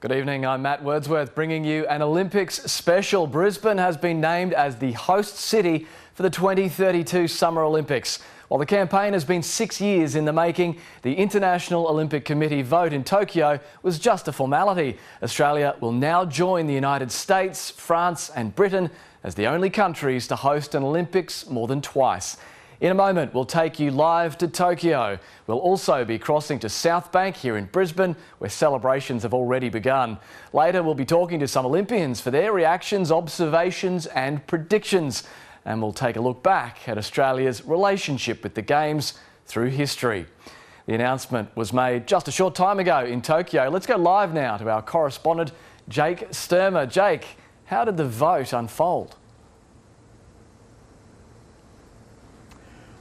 Good evening, I'm Matt Wordsworth bringing you an Olympics special. Brisbane has been named as the host city for the 2032 Summer Olympics. While the campaign has been 6 years in the making, the International Olympic Committee vote in Tokyo was just a formality. Australia will now join the United States, France and Britain as the only countries to host an Olympics more than twice. In a moment, we'll take you live to Tokyo. We'll also be crossing to South Bank here in Brisbane, where celebrations have already begun. Later, we'll be talking to some Olympians for their reactions, observations and predictions. And we'll take a look back at Australia's relationship with the Games through history. The announcement was made just a short time ago in Tokyo. Let's go live now to our correspondent, Jake Sturmer. Jake, how did the vote unfold?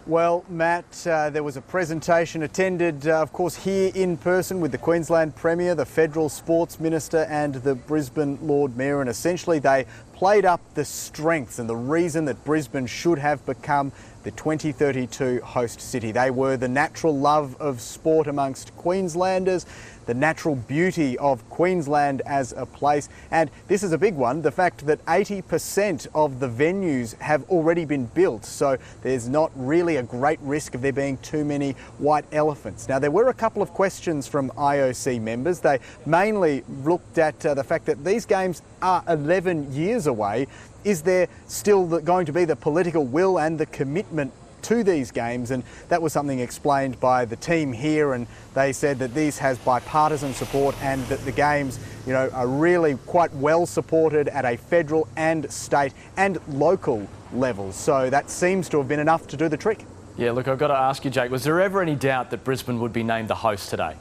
Well, Matt, there was a presentation attended, of course, here in person with the Queensland Premier, the Federal Sports Minister and the Brisbane Lord Mayor, and essentially they played up the strengths and the reason that Brisbane should have become the 2032 host city. They were the natural love of sport amongst Queenslanders, the natural beauty of Queensland as a place, and this is a big one, the fact that 80% of the venues have already been built, so there's not really a great risk of there being too many white elephants. Now, there were a couple of questions from IOC members. They mainly looked at the fact that these games are 11 years away. Is there still going to be the political will and the commitment to these games? And that was something explained by the team here, and they said that this has bipartisan support and that the games, are really quite well supported at a federal and state and local levels. So that seems to have been enough to do the trick. Yeah, look, I've got to ask you, Jake, was there ever any doubt that Brisbane would be named the host today?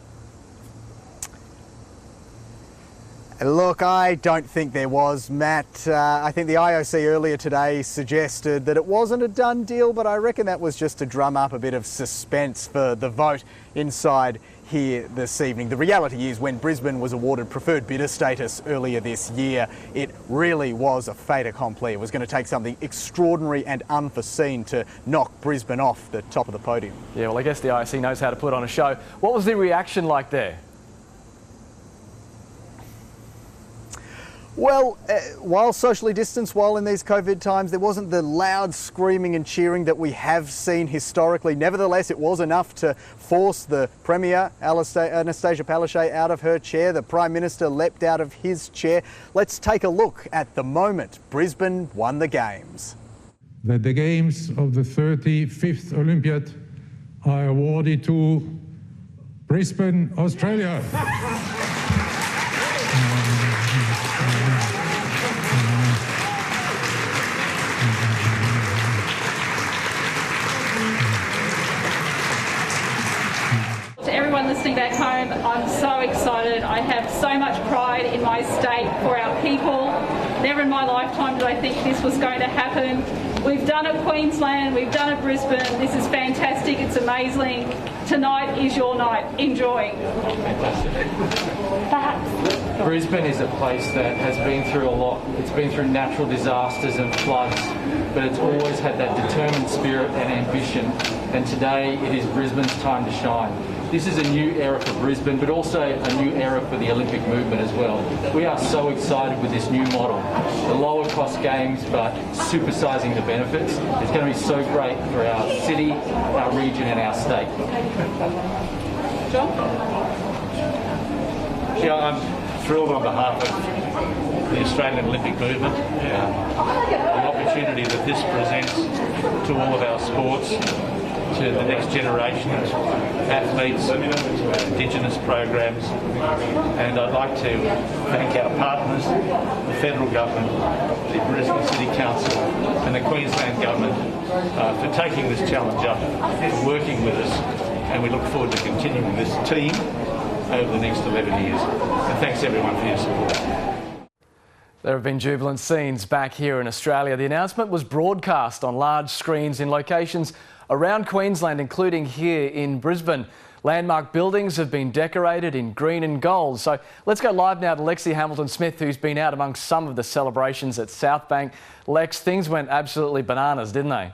Look, I don't think there was, Matt. I think the IOC earlier today suggested that it wasn't a done deal, but I reckon that was just to drum up a bit of suspense for the vote inside here this evening. The reality is, when Brisbane was awarded preferred bidder status earlier this year, it really was a fait accompli. It was going to take something extraordinary and unforeseen to knock Brisbane off the top of the podium. Yeah, well, I guess the IOC knows how to put on a show. What was the reaction like there? Well, while socially distanced, while in these COVID times, there wasn't the loud screaming and cheering that we have seen historically. Nevertheless, it was enough to force the Premier, Anastasia Palaszczuk, out of her chair. The Prime Minister leapt out of his chair. Let's take a look at the moment Brisbane won the Games. That the Games of the 35th Olympiad are awarded to Brisbane, Australia. To everyone listening back home, I'm so excited. I have so much pride in my state for our people. Never in my lifetime did I think this was going to happen. We've done it Queensland, we've done it Brisbane. This is fantastic, it's amazing. Tonight is your night. Enjoy. Brisbane is a place that has been through a lot. It's been through natural disasters and floods, but it's always had that determined spirit and ambition. And today it is Brisbane's time to shine. This is a new era for Brisbane, but also a new era for the Olympic movement as well. We are so excited with this new model. The lower cost games, but supersizing the benefits. It's going to be so great for our city, our region and our state. John? Yeah, I'm thrilled on behalf of the Australian Olympic movement. The opportunity that this presents to all of our sports, to the next generation of athletes, Indigenous programs, and I'd like to thank our partners, the federal government, the Brisbane City Council and the Queensland government for taking this challenge up and working with us, and we look forward to continuing this team over the next 11 years. And thanks everyone for your support. There have been jubilant scenes back here in Australia. The announcement was broadcast on large screens in locations around Queensland, including here in Brisbane. Landmark buildings have been decorated in green and gold. So let's go live now to Lexi Hamilton-Smith, who's been out amongst some of the celebrations at South Bank. Lex, things went absolutely bananas, didn't they?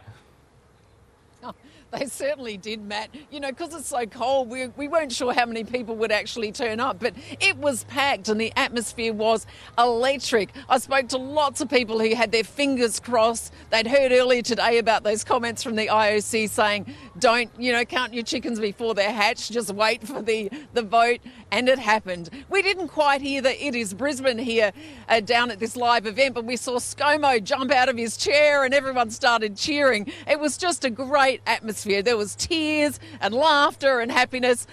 They certainly did, Matt. You know, because it's so cold, we weren't sure how many people would actually turn up, but it was packed and the atmosphere was electric. I spoke to lots of people who had their fingers crossed. They'd heard earlier today about those comments from the IOC saying, don't, count your chickens before they're hatched, just wait for the vote. And it happened. We didn't quite hear the It Is Brisbane here down at this live event, but we saw ScoMo jump out of his chair and everyone started cheering. It was just a great atmosphere. There was tears and laughter and happiness.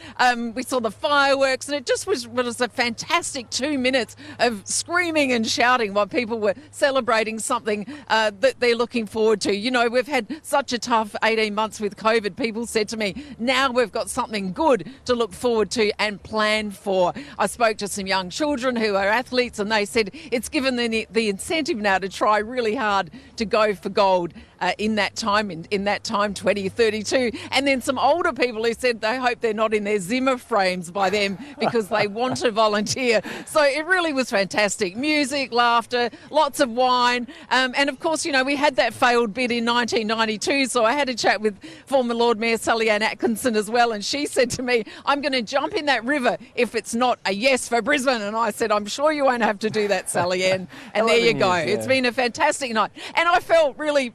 We saw the fireworks and it just was a fantastic 2 minutes of screaming and shouting while people were celebrating something that they're looking forward to. You know, we've had such a tough 18 months with COVID. People said to me, now we've got something good to look forward to and plan for. I spoke to some young children who are athletes and they said it's given them the incentive now to try really hard to go for gold in that time 2032. And then some older people who said they hope they're not in their Zimmer frames by then because they want to volunteer. So it really was fantastic. Music, laughter, lots of wine. And of course, we had that failed bid in 1992. So I had a chat with former Lord Mayor Sally-Anne Atkinson as well. And she said to me, I'm going to jump in that river if it's not a yes for Brisbane. And I said, I'm sure you won't have to do that, Sally-Anne. And there you go. It's been a fantastic night. And I felt really,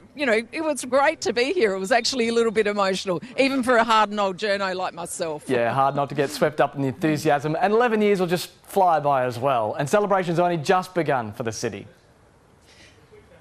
it was great to be here. It was actually a little bit emotional, even for a hardened old journo like myself. Yeah, hard not to get swept up in the enthusiasm. And 11 years will just fly by as well. And celebrations only just begun for the city.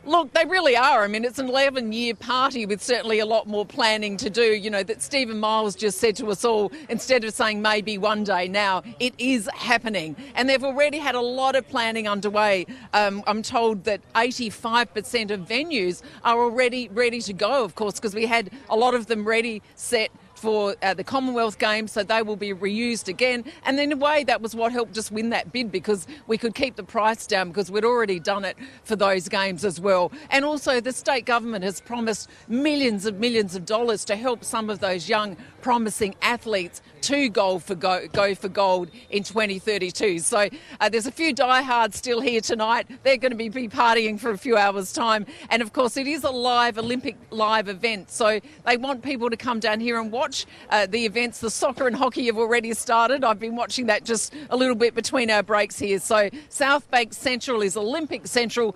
Look, they really are. I mean, it's an 11-year party with certainly a lot more planning to do. That Stephen Miles just said to us all, instead of saying maybe one day now, it is happening. And they've already had a lot of planning underway. I'm told that 85% of venues are already ready to go, of course, because we had a lot of them ready, set, for the Commonwealth Games, so they will be reused again. And in a way, that was what helped us win that bid, because we could keep the price down because we'd already done it for those games as well. And also the state government has promised millions of dollars to help some of those young promising athletes to go for gold in 2032. So there's a few diehards still here tonight. They're going to be partying for a few hours' time. And of course, it is a live Olympic live event. So they want people to come down here and watch the events. The soccer and hockey have already started. I've been watching that just a little bit between our breaks here. So South Bank Central is Olympic Central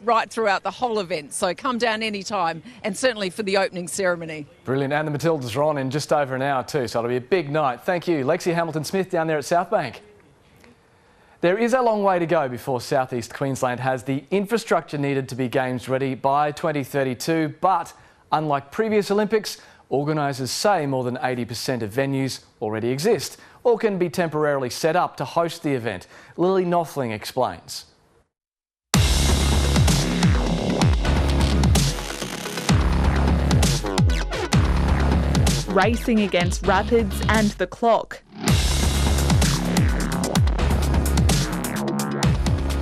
right throughout the whole event. So come down anytime, and certainly for the opening ceremony. Brilliant. And the Matildas are on in just over an hour too, so it'll be a big night. Thank you, Lexi Hamilton-Smith down there at South Bank. There is a long way to go before South East Queensland has the infrastructure needed to be Games ready by 2032, but unlike previous Olympics, organisers say more than 80% of venues already exist or can be temporarily set up to host the event. Lily Nothling explains. Racing against rapids and the clock.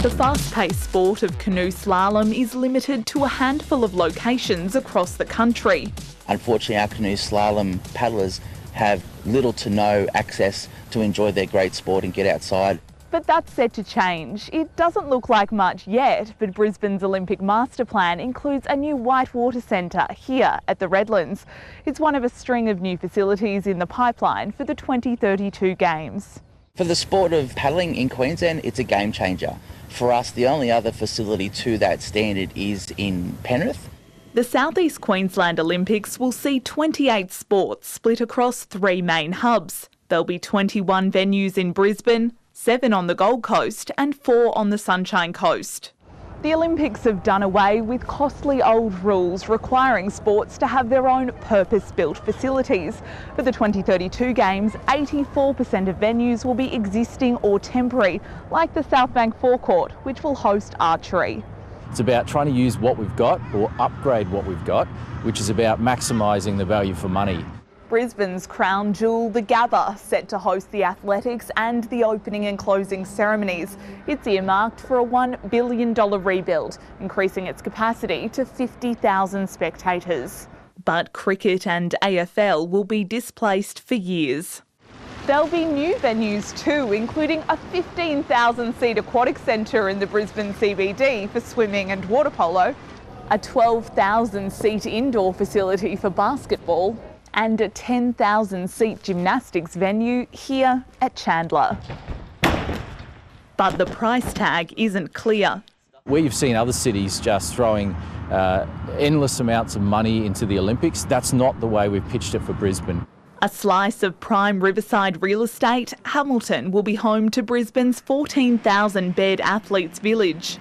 The fast-paced sport of canoe slalom is limited to a handful of locations across the country. Unfortunately, our canoe slalom paddlers have little to no access to enjoy their great sport and get outside. But that's set to change. It doesn't look like much yet, but Brisbane's Olympic Master Plan includes a new whitewater centre here at the Redlands. It's one of a string of new facilities in the pipeline for the 2032 Games. For the sport of paddling in Queensland, it's a game changer. For us, the only other facility to that standard is in Penrith. The South East Queensland Olympics will see 28 sports split across 3 main hubs. There'll be 21 venues in Brisbane, 7 on the Gold Coast and 4 on the Sunshine Coast. The Olympics have done away with costly old rules requiring sports to have their own purpose-built facilities. For the 2032 Games, 84% of venues will be existing or temporary, like the South Bank forecourt, which will host archery. It's about trying to use what we've got or upgrade what we've got, which is about maximising the value for money. Brisbane's crown jewel, the Gather, set to host the athletics and the opening and closing ceremonies. It's earmarked for a $1 billion rebuild, increasing its capacity to 50,000 spectators. But cricket and AFL will be displaced for years. There'll be new venues too, including a 15,000-seat aquatic centre in the Brisbane CBD for swimming and water polo, a 12,000-seat indoor facility for basketball, and a 10,000-seat gymnastics venue here at Chandler. But the price tag isn't clear. Where you've seen other cities just throwing endless amounts of money into the Olympics, that's not the way we've pitched it for Brisbane. A slice of prime riverside real estate, Hamilton will be home to Brisbane's 14,000-bed athletes' village.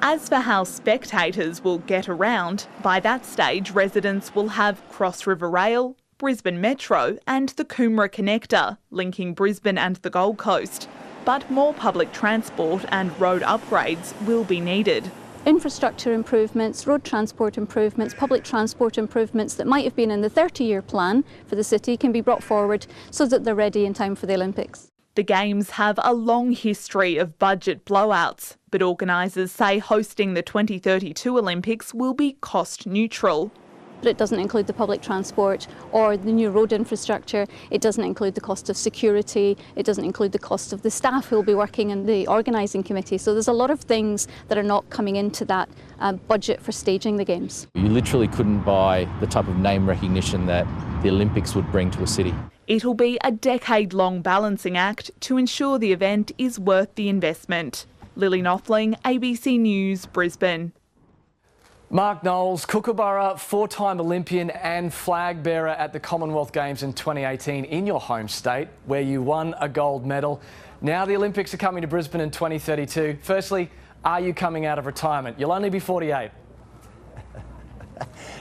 As for how spectators will get around, by that stage residents will have Cross River Rail, Brisbane Metro and the Coomera Connector, linking Brisbane and the Gold Coast. But more public transport and road upgrades will be needed. Infrastructure improvements, road transport improvements, public transport improvements that might have been in the 30-year plan for the city can be brought forward so that they're ready in time for the Olympics. The Games have a long history of budget blowouts, but organisers say hosting the 2032 Olympics will be cost neutral. But it doesn't include the public transport or the new road infrastructure. It doesn't include the cost of security. It doesn't include the cost of the staff who will be working in the organising committee. So there's a lot of things that are not coming into that budget for staging the Games. You literally couldn't buy the type of name recognition that the Olympics would bring to a city. It'll be a decade-long balancing act to ensure the event is worth the investment. Lily Nothling, ABC News, Brisbane. Mark Knowles, Kookaburra, four-time Olympian and flag bearer at the Commonwealth Games in 2018 in your home state, where you won a gold medal. Now the Olympics are coming to Brisbane in 2032. Firstly, are you coming out of retirement? You'll only be 48.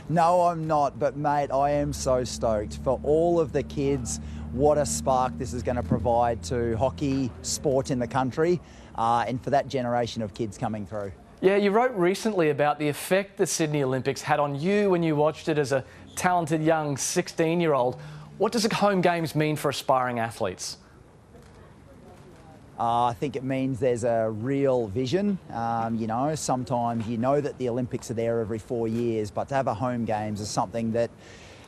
No, I'm not, but mate, I am so stoked for all of the kids. What a spark this is going to provide to hockey, sport in the country, and for that generation of kids coming through. Yeah, you wrote recently about the effect the Sydney Olympics had on you when you watched it as a talented young 16-year-old. What does the home games mean for aspiring athletes? I think it means there's a real vision. You know, sometimes you know that the Olympics are there every 4 years, but to have a home games is something that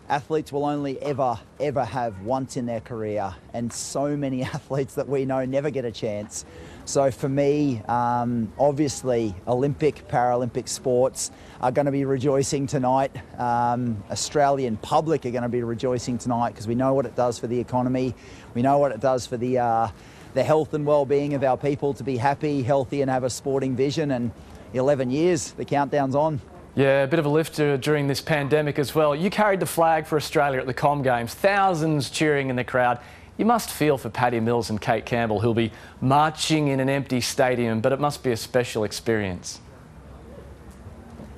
athletes will only ever have once in their career, and so many athletes that we know never get a chance. So for me, obviously Olympic, Paralympic sports are going to be rejoicing tonight. Australian public are going to be rejoicing tonight because we know what it does for the economy. We know what it does for the health and well-being of our people to be happy, healthy and have a sporting vision. And 11 years, the countdown's on. Yeah, a bit of a lifter during this pandemic as well. You carried the flag for Australia at the Com Games, thousands cheering in the crowd. You must feel for Paddy Mills and Kate Campbell, who'll be marching in an empty stadium, but it must be a special experience.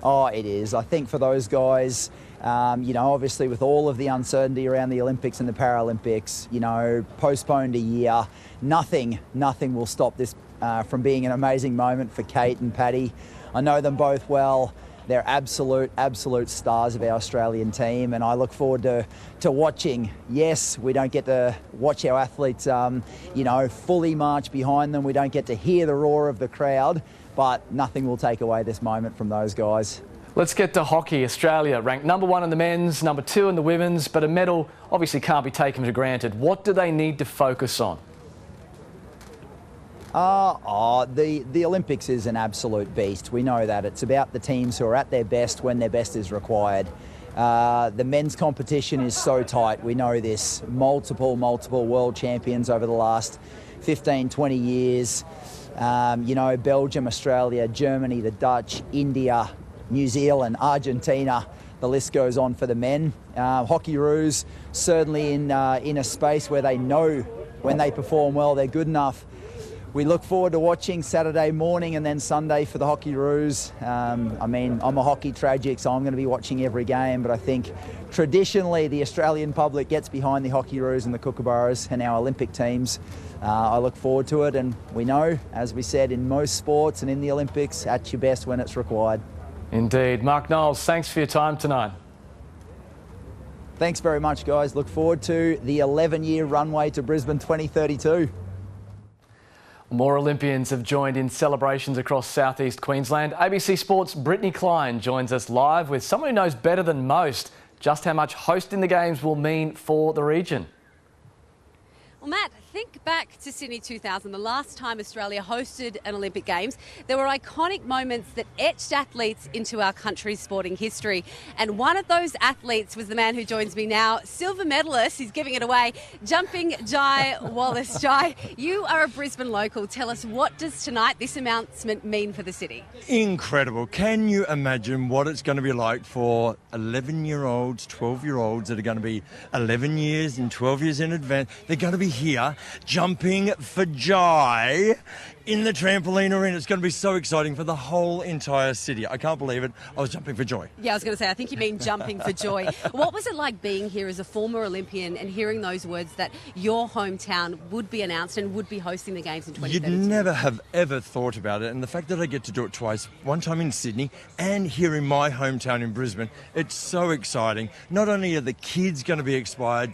Oh, it is. I think for those guys, you know, obviously with all of the uncertainty around the Olympics and the Paralympics, you know, postponed a year, nothing will stop this from being an amazing moment for Kate and Paddy. I know them both well. They're absolute stars of our Australian team, and I look forward to watching. Yes, we don't get to watch our athletes, you know, fully march behind them. We don't get to hear the roar of the crowd, but nothing will take away this moment from those guys. Let's get to hockey. Australia ranked #1 in the men's, #2 in the women's, but a medal obviously can't be taken for granted. What do they need to focus on? The Olympics is an absolute beast. We know that. It's about the teams who are at their best when their best is required. The men's competition is so tight. We know this. Multiple world champions over the last 15, 20 years. You know, Belgium, Australia, Germany, the Dutch, India, New Zealand, Argentina. The list goes on for the men. Hockeyroos certainly in a space where they know when they perform well, they're good enough. We look forward to watching Saturday morning and then Sunday for the Hockeyroos. I mean, I'm a hockey tragic, so I'm going to be watching every game, but I think traditionally the Australian public gets behind the Hockeyroos and the Kookaburras and our Olympic teams. I look forward to it, and we know, as we said, in most sports and in the Olympics, at your best when it's required. Indeed. Mark Knowles, thanks for your time tonight. Thanks very much, guys. Look forward to the 11-year runway to Brisbane 2032. More Olympians have joined in celebrations across southeast Queensland. ABC Sport's Brittany Klein joins us live with someone who knows better than most just how much hosting the Games will mean for the region. Well, Matt, think back to Sydney 2000, the last time Australia hosted an Olympic Games, there were iconic moments that etched athletes into our country's sporting history. And one of those athletes was the man who joins me now, silver medalist, he's giving it away, jumping Jai Wallace. Jai, you are a Brisbane local. Tell us, what does tonight, this announcement, mean for the city? Incredible. Can you imagine what it's going to be like for 11-year-olds, 12-year-olds that are going to be 11 years and 12 years in advance? They're going to be here jumping for Jai in the trampoline arena. It's going to be so exciting for the whole entire city. I can't believe it. I was jumping for joy. Yeah, I was going to say, I think you mean jumping for joy. What was it like being here as a former Olympian and hearing those words that your hometown would be announced and would be hosting the Games in 2032? You'd never have ever thought about it. And the fact that I get to do it twice, one time in Sydney and here in my hometown in Brisbane, it's so exciting. Not only are the kids going to be inspired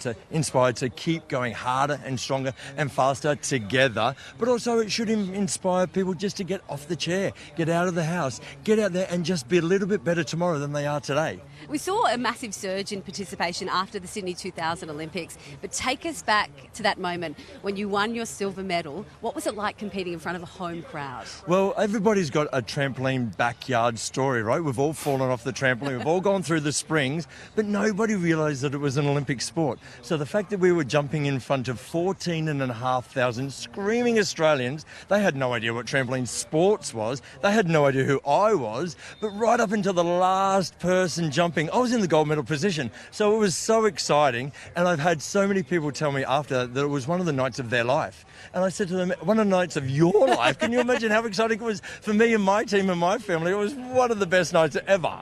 to keep going harder and stronger and faster together, but also it should inspire people just to get off the chair, get out of the house, get out there and just be a little bit better tomorrow than they are today. We saw a massive surge in participation after the Sydney 2000 Olympics, but take us back to that moment when you won your silver medal. What was it like competing in front of a home crowd? Well, everybody's got a trampoline backyard story, right? We've all fallen off the trampoline, we've all gone through the springs, but nobody realised that it was an Olympic sport. So the fact that we were jumping in front of 14,500 screaming Australians, they had no idea what trampoline sports was, they had no idea who I was, but right up until the last person jumping, I was in the gold medal position. So it was so exciting, and I've had so many people tell me after that it was one of the nights of their life. And I said to them, one of the nights of your life? Can you imagine how exciting it was for me and my team and my family? It was one of the best nights ever.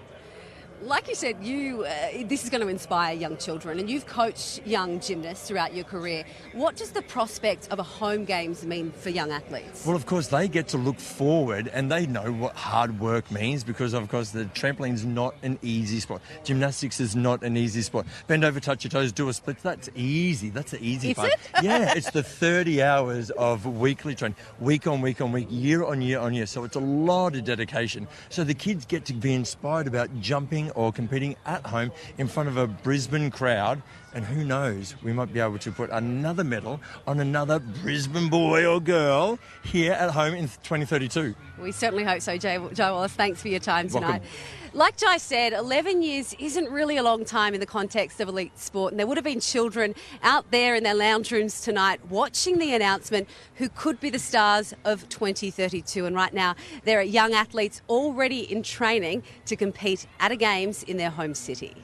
Like you said, this is going to inspire young children, and you've coached young gymnasts throughout your career. What does the prospect of a home games mean for young athletes? Well, of course, they get to look forward and they know what hard work means because, of course, the trampoline's not an easy sport. Gymnastics is not an easy sport. Bend over, touch your toes, do a split. That's easy. That's the easy part. Is it? Yeah, it's the 30 hours of weekly training, week on week on week, year on year on year. So it's a lot of dedication. So the kids get to be inspired about jumping or competing at home in front of a Brisbane crowd, and who knows, we might be able to put another medal on another Brisbane boy or girl here at home in 2032. We certainly hope so, Jai Wallace. Thanks for your time tonight. Welcome. Like Jai said, 11 years isn't really a long time in the context of elite sport, and there would have been children out there in their lounge rooms tonight watching the announcement who could be the stars of 2032. And right now, there are young athletes already in training to compete at a Games in their home city.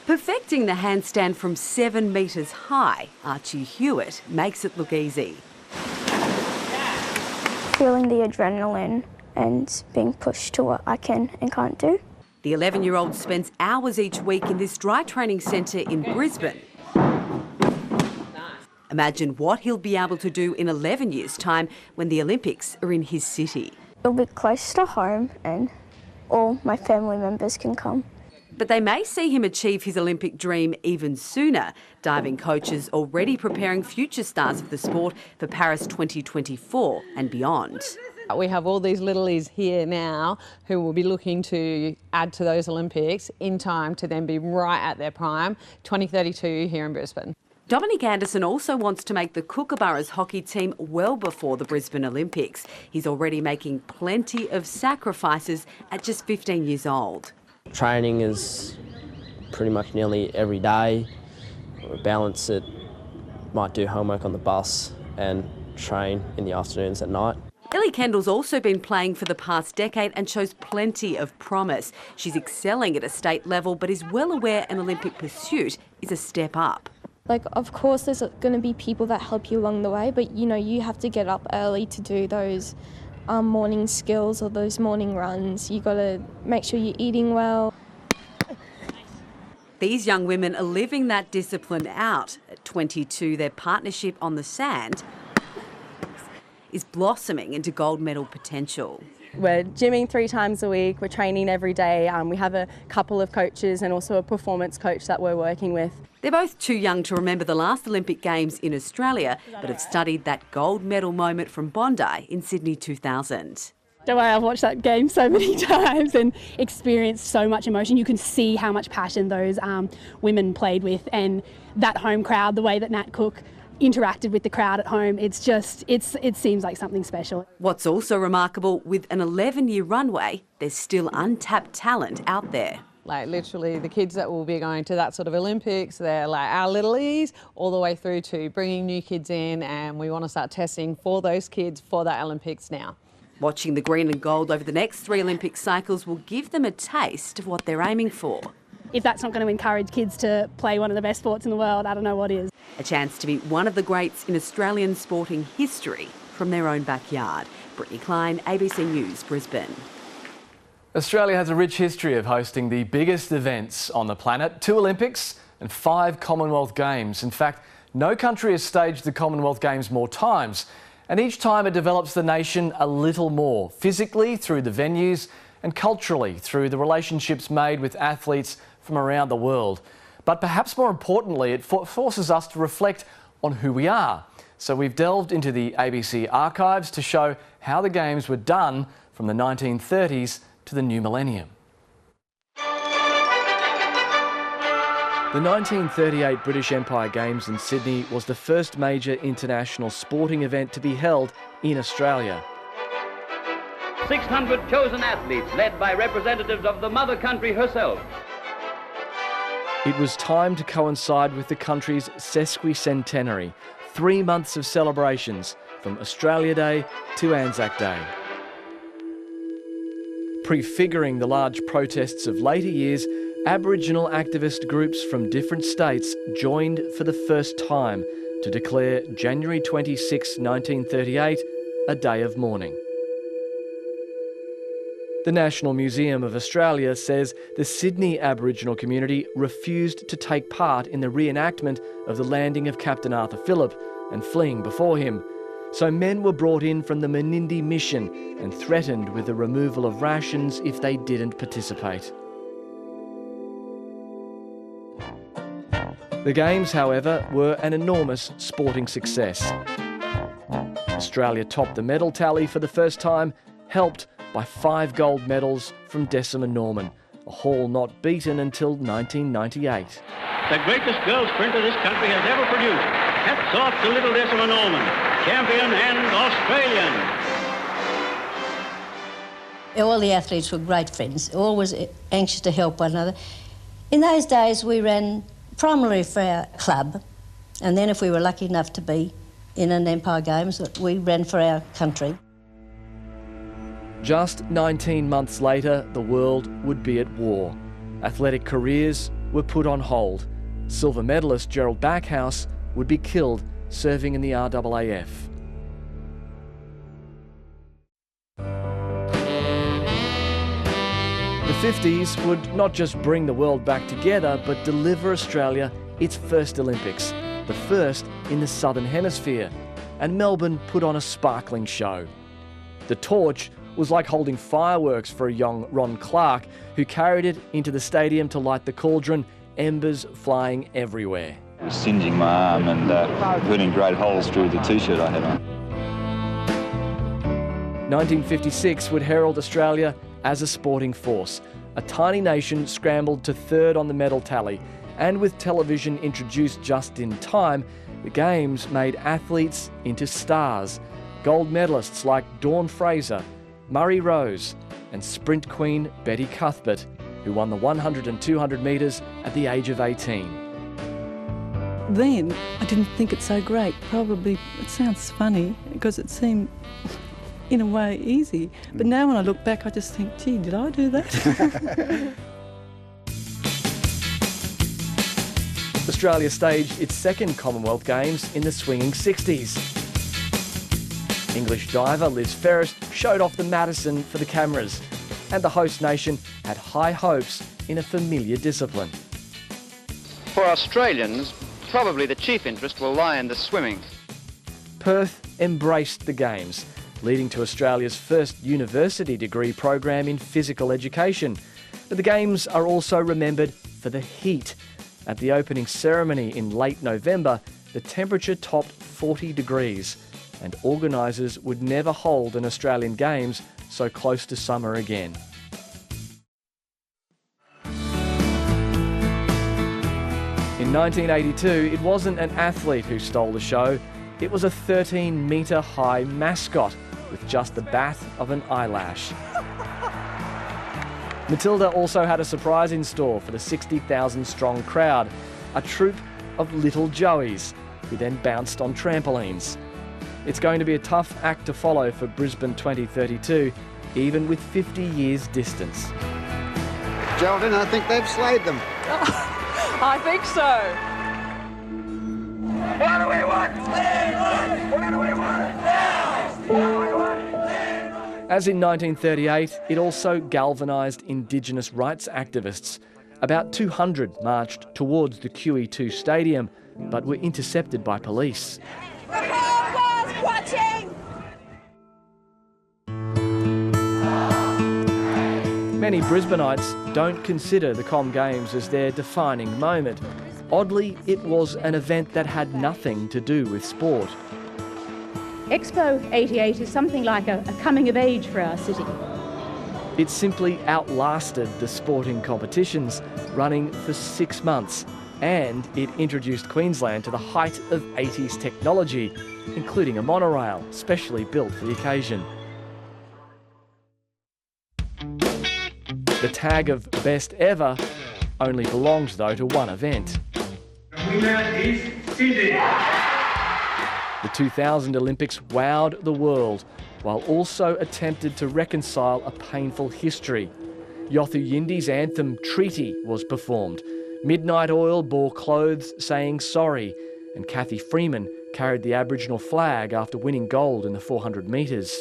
Perfecting the handstand from 7 metres high, Archie Hewitt makes it look easy. Feeling the adrenaline and being pushed to what I can and can't do. The 11-year-old spends hours each week in this dry training centre in Brisbane. Imagine what he'll be able to do in 11 years' time when the Olympics are in his city. It'll be close to home and all my family members can come. But they may see him achieve his Olympic dream even sooner. Diving coaches already preparing future stars of the sport for Paris 2024 and beyond. We have all these littlies here now who will be looking to add to those Olympics in time to then be right at their prime, 2032 here in Brisbane. Dominic Anderson also wants to make the Kookaburras hockey team well before the Brisbane Olympics. He's already making plenty of sacrifices at just 15 years old. Training is pretty much nearly every day. We balance it, might do homework on the bus and train in the afternoons at night. Ellie Kendall's also been playing for the past decade and shows plenty of promise. She's excelling at a state level but is well aware an Olympic pursuit is a step up. Like, of course, there's going to be people that help you along the way, but, you know, you have to get up early to do those morning skills or those morning runs. You got to make sure you're eating well. These young women are living that discipline out. At 22, their partnership on the sand is blossoming into gold medal potential. We're gymming 3 times a week, we're training every day. We have a couple of coaches and also a performance coach that we're working with. They're both too young to remember the last Olympic Games in Australia, but have studied that gold medal moment from Bondi in Sydney 2000. Don't worry, I've watched that game so many times and experienced so much emotion. You can see how much passion those women played with, and that home crowd, the way that Nat Cook interacted with the crowd at home. It seems like something special. What's also remarkable, with an 11-year runway, there's still untapped talent out there. Like literally the kids that will be going to that sort of Olympics, they're like our little E's, all the way through to bringing new kids in, and we want to start testing for those kids for that Olympics now. Watching the green and gold over the next 3 Olympic cycles will give them a taste of what they're aiming for. If that's not going to encourage kids to play one of the best sports in the world, I don't know what is. A chance to be one of the greats in Australian sporting history from their own backyard. Brittany Klein, ABC News, Brisbane. Australia has a rich history of hosting the biggest events on the planet, 2 Olympics and 5 Commonwealth Games. In fact, no country has staged the Commonwealth Games more times, and each time it develops the nation a little more, physically through the venues and culturally through the relationships made with athletes from around the world. But perhaps more importantly, it forces us to reflect on who we are. So we've delved into the ABC archives to show how the Games were done from the 1930s to the new millennium. The 1938 British Empire Games in Sydney was the first major international sporting event to be held in Australia. 600 chosen athletes led by representatives of the mother country herself. It was timed to coincide with the country's sesquicentenary, 3 months of celebrations from Australia Day to Anzac Day. Prefiguring the large protests of later years, Aboriginal activist groups from different states joined for the first time to declare January 26, 1938, a day of mourning. The National Museum of Australia says the Sydney Aboriginal community refused to take part in the reenactment of the landing of Captain Arthur Phillip and fleeing before him. So men were brought in from the Menindee mission and threatened with the removal of rations if they didn't participate. The Games, however, were an enormous sporting success. Australia topped the medal tally for the first time, helped by 5 gold medals from Decima Norman, a haul not beaten until 1998. The greatest girl sprinter this country has ever produced. Hats off to little Decima Norman, champion and Australian. All the athletes were great friends, always anxious to help one another. In those days we ran primarily for our club, and then if we were lucky enough to be in an Empire Games, we ran for our country. Just 19 months later, the world would be at war. Athletic careers were put on hold. Silver medalist Gerald Backhouse would be killed serving in the RAAF. The 50s would not just bring the world back together, but deliver Australia its first Olympics, the first in the Southern Hemisphere, and Melbourne put on a sparkling show. The torch was like holding fireworks for a young Ron Clark, who carried it into the stadium to light the cauldron, embers flying everywhere. It was singeing my arm and putting great holes through the t-shirt I had on. 1956 would herald Australia as a sporting force. A tiny nation scrambled to 3rd on the medal tally, and with television introduced just in time, the Games made athletes into stars. Gold medalists like Dawn Fraser, Murray Rose and sprint queen Betty Cuthbert, who won the 100 and 200 metres at the age of 18. Then I didn't think it so great. Probably, it sounds funny because it seemed in a way easy. But now when I look back, I just think, gee, did I do that? Australia staged its second Commonwealth Games in the swinging 60s. English diver Liz Ferris showed off the Madison for the cameras, and the host nation had high hopes in a familiar discipline. For Australians, probably the chief interest will lie in the swimming. Perth embraced the Games, leading to Australia's first university degree program in physical education. But the Games are also remembered for the heat. At the opening ceremony in late November, the temperature topped 40 degrees, and organisers would never hold an Australian Games so close to summer again. In In 1982, it wasn't an athlete who stole the show. It was a 13-metre high mascot with just the bat of an eyelash. Matilda also had a surprise in store for the 60,000-strong crowd, a troupe of little Joeys who then bounced on trampolines. It's going to be a tough act to follow for Brisbane 2032, even with 50 years distance. Geraldine, I think they've slayed them. I think so. What do we want? What do we want? As in 1938, it also galvanised Indigenous rights activists. About 200 marched towards the QE2 stadium, but were intercepted by police. Many Brisbaneites don't consider the Com Games as their defining moment. Oddly, it was an event that had nothing to do with sport. Expo 88 is something like a coming of age for our city. It simply outlasted the sporting competitions, running for 6 months, and it introduced Queensland to the height of 80s technology, including a monorail specially built for the occasion. The tag of best ever only belongs, though, to one event. The winner is Cindy. The 2000 Olympics wowed the world, while also attempted to reconcile a painful history. Yothu Yindi's anthem Treaty was performed. Midnight Oil bore clothes saying sorry, and Kathy Freeman carried the Aboriginal flag after winning gold in the 400 metres.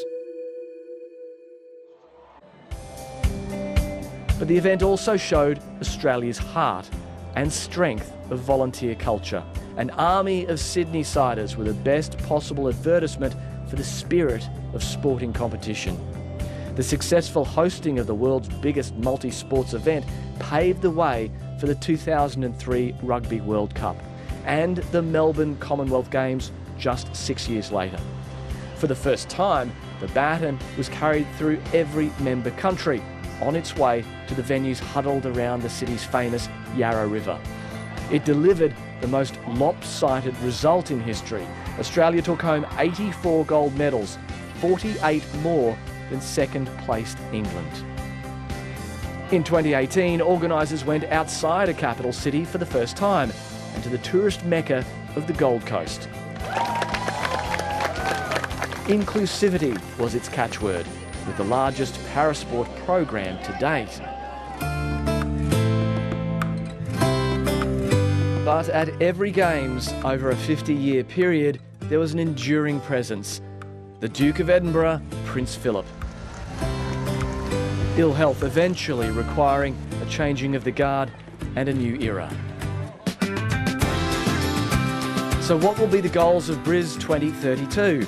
But the event also showed Australia's heart and strength of volunteer culture. An army of Sydney-siders were the best possible advertisement for the spirit of sporting competition. The successful hosting of the world's biggest multi-sports event paved the way for the 2003 Rugby World Cup and the Melbourne Commonwealth Games just 6 years later. For the first time, the baton was carried through every member country, on its way to the venues huddled around the city's famous Yarra River. It delivered the most lopsided result in history. Australia took home 84 gold medals, 48 more than second-placed England. In 2018, organisers went outside a capital city for the first time and to the tourist mecca of the Gold Coast. Inclusivity was its catchword, with the largest parasport program to date. But at every Games over a 50-year period, there was an enduring presence: the Duke of Edinburgh, Prince Philip. Ill health eventually requiring a changing of the guard and a new era. So what will be the goals of Bris 2032?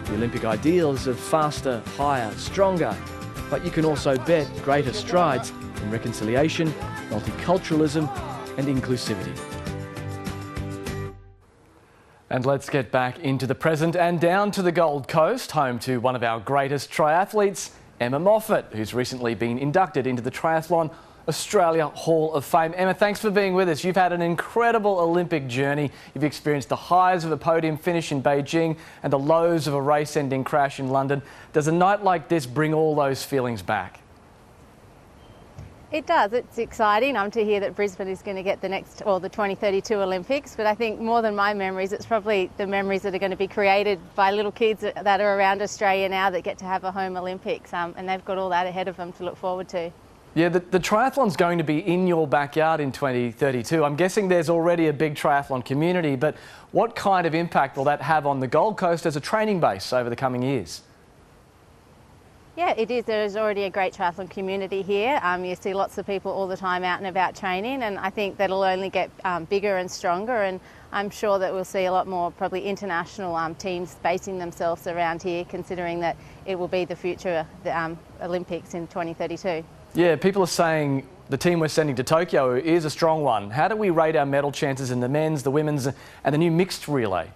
The Olympic ideals of faster, higher, stronger, but you can also bet greater strides in reconciliation, multiculturalism and inclusivity. And let's get back into the present and down to the Gold Coast, home to one of our greatest triathletes, Emma Moffat, who's recently been inducted into the Triathlon Australia Hall of Fame. Emma, thanks for being with us. You've had an incredible Olympic journey. You've experienced the highs of a podium finish in Beijing and the lows of a race-ending crash in London. Does a night like this bring all those feelings back? It does. It's exciting to hear that Brisbane is going to get the 2032 Olympics, but I think more than my memories, it's probably the memories that are going to be created by little kids that are around Australia now that get to have a home Olympics, and they've got all that ahead of them to look forward to. Yeah, the triathlon's going to be in your backyard in 2032. I'm guessing there's already a big triathlon community, but what kind of impact will that have on the Gold Coast as a training base over the coming years? Yeah, it is. There is already a great triathlon community here. You see lots of people all the time out and about training, and I think that'll only get bigger and stronger, and I'm sure that we'll see a lot more probably international teams basing themselves around here, considering that it will be the future of the Olympics in 2032. Yeah, people are saying the team we're sending to Tokyo is a strong one. How do we rate our medal chances in the men's, the women's and the new mixed relay?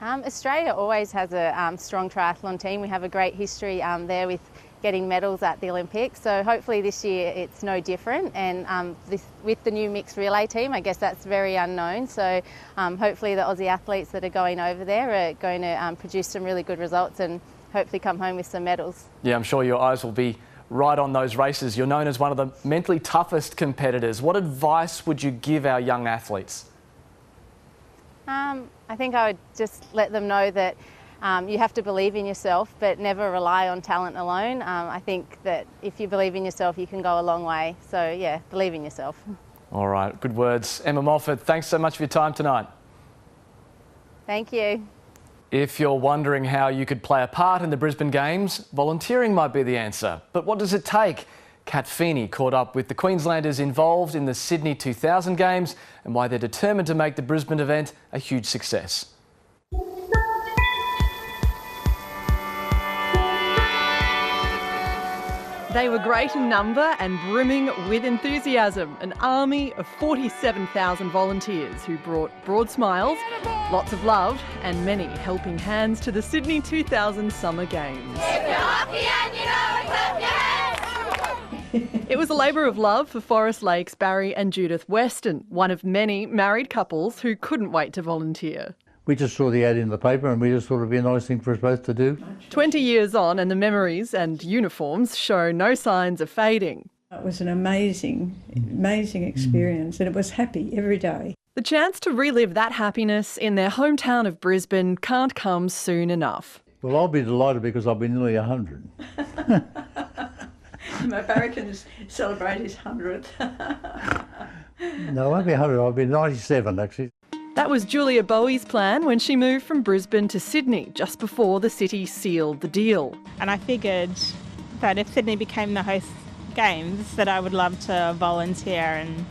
Australia always has a strong triathlon team. We have a great history there with getting medals at the Olympics. So hopefully this year it's no different, and with the new mixed relay team, I guess that's very unknown. So hopefully the Aussie athletes that are going over there are going to produce some really good results and hopefully come home with some medals. Yeah, I'm sure your eyes will be right on those races. You're known as one of the mentally toughest competitors. What advice would you give our young athletes? I think I would just let them know that you have to believe in yourself, but never rely on talent alone. I think that if you believe in yourself, you can go a long way. So yeah, believe in yourself. All right, good words. Emma Moffat, thanks so much for your time tonight. Thank you. If you're wondering how you could play a part in the Brisbane Games, volunteering might be the answer. But what does it take? Kat Feeney caught up with the Queenslanders involved in the Sydney 2000 Games and why they're determined to make the Brisbane event a huge success. They were great in number and brimming with enthusiasm. An army of 47,000 volunteers who brought broad smiles, lots of love and many helping hands to the Sydney 2000 Summer Games. It was a labour of love for Forest Lakes Barry and Judith Weston, one of many married couples who couldn't wait to volunteer. We just saw the ad in the paper and we just thought it'd be a nice thing for us both to do. 20 years on and the memories and uniforms show no signs of fading. It was an amazing experience and it was happy every day. The chance to relive that happiness in their hometown of Brisbane can't come soon enough. Well, I'll be delighted because I'll be nearly 100. My Barry can celebrate his 100th. No, I won't be 100, I'll be 97 actually. That was Julia Bowie's plan when she moved from Brisbane to Sydney just before the city sealed the deal. And I figured that if Sydney became the host games that I would love to volunteer and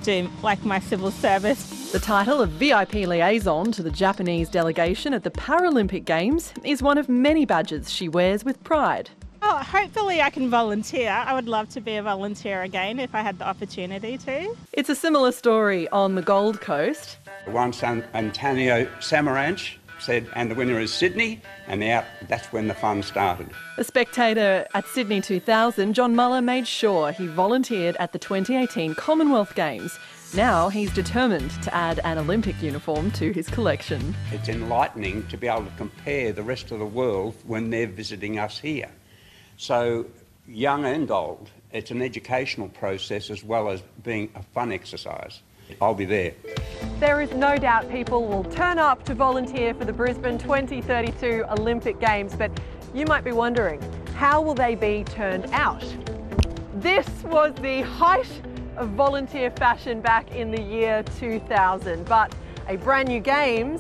do like my civil service. The title of VIP liaison to the Japanese delegation at the Paralympic Games is one of many badges she wears with pride. Oh, hopefully I can volunteer. I would love to be a volunteer again if I had the opportunity to. It's a similar story on the Gold Coast. Once Antonio Samaranch said, and the winner is Sydney, and that's when the fun started. A spectator at Sydney 2000, John Muller made sure he volunteered at the 2018 Commonwealth Games. Now he's determined to add an Olympic uniform to his collection. It's enlightening to be able to compare the rest of the world when they're visiting us here. So, young and old, it's an educational process as well as being a fun exercise. I'll be there. There is no doubt people will turn up to volunteer for the Brisbane 2032 Olympic Games, but you might be wondering, how will they be turned out? This was the height of volunteer fashion back in the year 2000, but a brand new Games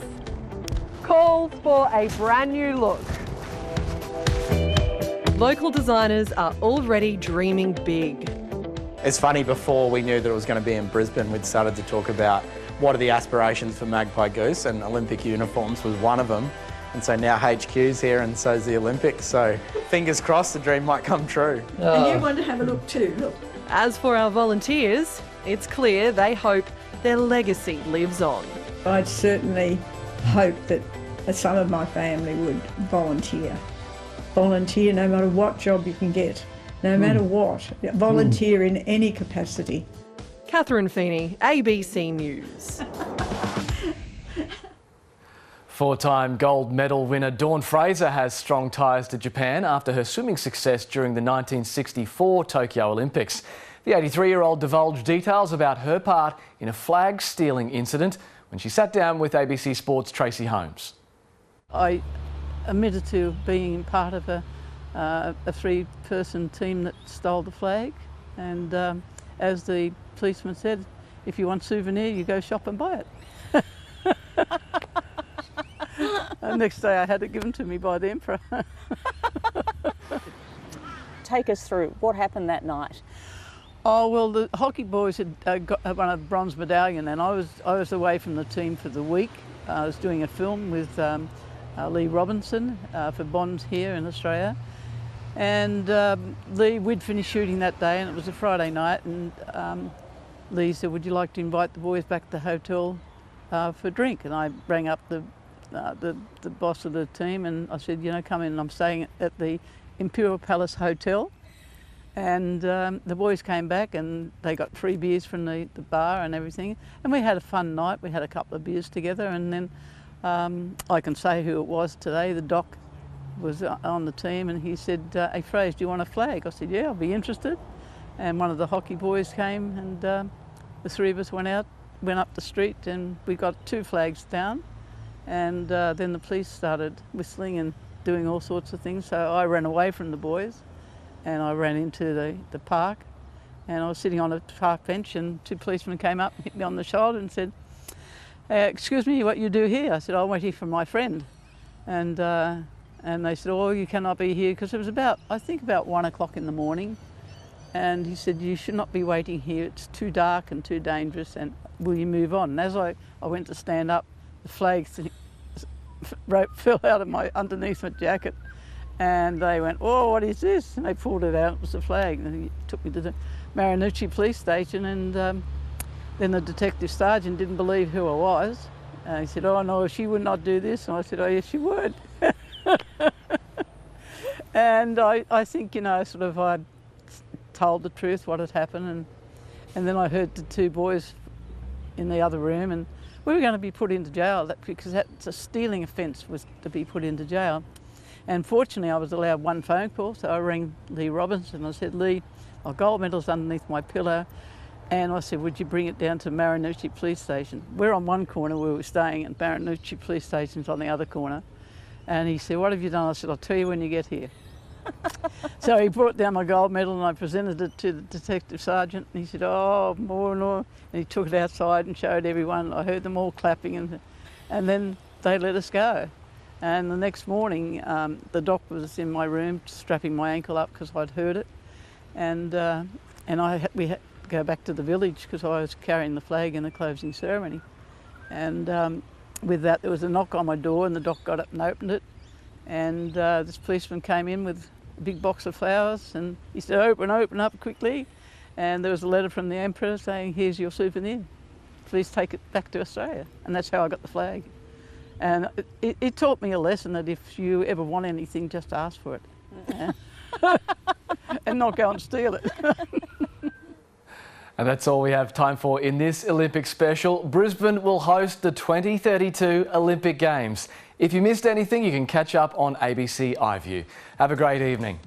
calls for a brand new look. Local designers are already dreaming big. It's funny, before we knew that it was going to be in Brisbane, we'd started to talk about what are the aspirations for Magpie Goose, and Olympic uniforms was one of them. And so now HQ's here and so's the Olympics, so fingers crossed the dream might come true. And you want to have a look too, look. As for our volunteers, it's clear they hope their legacy lives on. I'd certainly hope that some of my family would volunteer. Volunteer no matter what job you can get, no matter what. Volunteer in any capacity. Catherine Feeney, ABC News. Four-time gold medal winner Dawn Fraser has strong ties to Japan after her swimming success during the 1964 Tokyo Olympics. The 83-year-old divulged details about her part in a flag-stealing incident when she sat down with ABC Sport's Tracy Holmes. I admitted to being part of a three-person team that stole the flag, and as the policeman said, if you want souvenir, you go shop and buy it. And next day I had it given to me by the Emperor. Take us through what happened that night. Oh, well, the hockey boys had won a bronze medallion, and I was away from the team for the week. I was doing a film with Lee Robinson for Bond here in Australia, and we'd finished shooting that day, and it was a Friday night, and Lee said, would you like to invite the boys back to the hotel for a drink? And I rang up the boss of the team, and I said, you know, come in, I'm staying at the Imperial Palace Hotel, and the boys came back and they got free beers from the bar and everything, and we had a fun night. We had a couple of beers together, and then I can say who it was today. The doc was on the team, and he said, "Hey Fraser, do you want a flag?" I said, "Yeah, I'll be interested." And one of the hockey boys came, and the three of us went up the street, and we got 2 flags down. And then the police started whistling and doing all sorts of things. So I ran away from the boys, and I ran into the park, and I was sitting on a park bench, and 2 policemen came up and hit me on the shoulder and said, "Excuse me, what you do here?" I said, "I'm waiting for my friend." And they said, "Oh, you cannot be here," because it was about 1 o'clock in the morning. And he said, "You should not be waiting here. It's too dark and too dangerous, and will you move on?" And as I went to stand up, the flag rope fell out of underneath my jacket, and they went, "Oh, what is this?" And they pulled it out. It was the flag. And he took me to the Marinucci police station, and then the detective sergeant didn't believe who I was. He said, "Oh no, she would not do this." And I said, "Oh yes, she would." And I think, sort of I told the truth, what had happened, and then I heard the 2 boys in the other room, and we were going to be put into jail because that's a stealing offence, was to be put into jail. And fortunately I was allowed 1 phone call, so I rang Lee Robinson. I said, "Lee, my gold medal's underneath my pillow," and I said, "Would you bring it down to Marinucci police station?" We're on one corner where we were staying, and Marinucci police station's on the other corner. And he said, "What have you done?" I said, "I'll tell you when you get here." So he brought down my gold medal, and I presented it to the detective sergeant, and he said, "Oh, more and more." And he took it outside and showed everyone. I heard them all clapping, and then they let us go. And the next morning, the doc was in my room strapping my ankle up because I'd heard it, and we had to go back to the village because I was carrying the flag in the closing ceremony. And with that, there was a knock on my door, and the doc got up and opened it. And this policeman came in with a big box of flowers, and he said, open up quickly." And there was a letter from the Emperor saying, "Here's your souvenir. Please take it back to Australia." And that's how I got the flag. And it taught me a lesson that if you ever want anything, just ask for it. And not go and steal it. And that's all we have time for in this Olympic special. Brisbane will host the 2032 Olympic Games. If you missed anything, you can catch up on ABC iView. Have a great evening.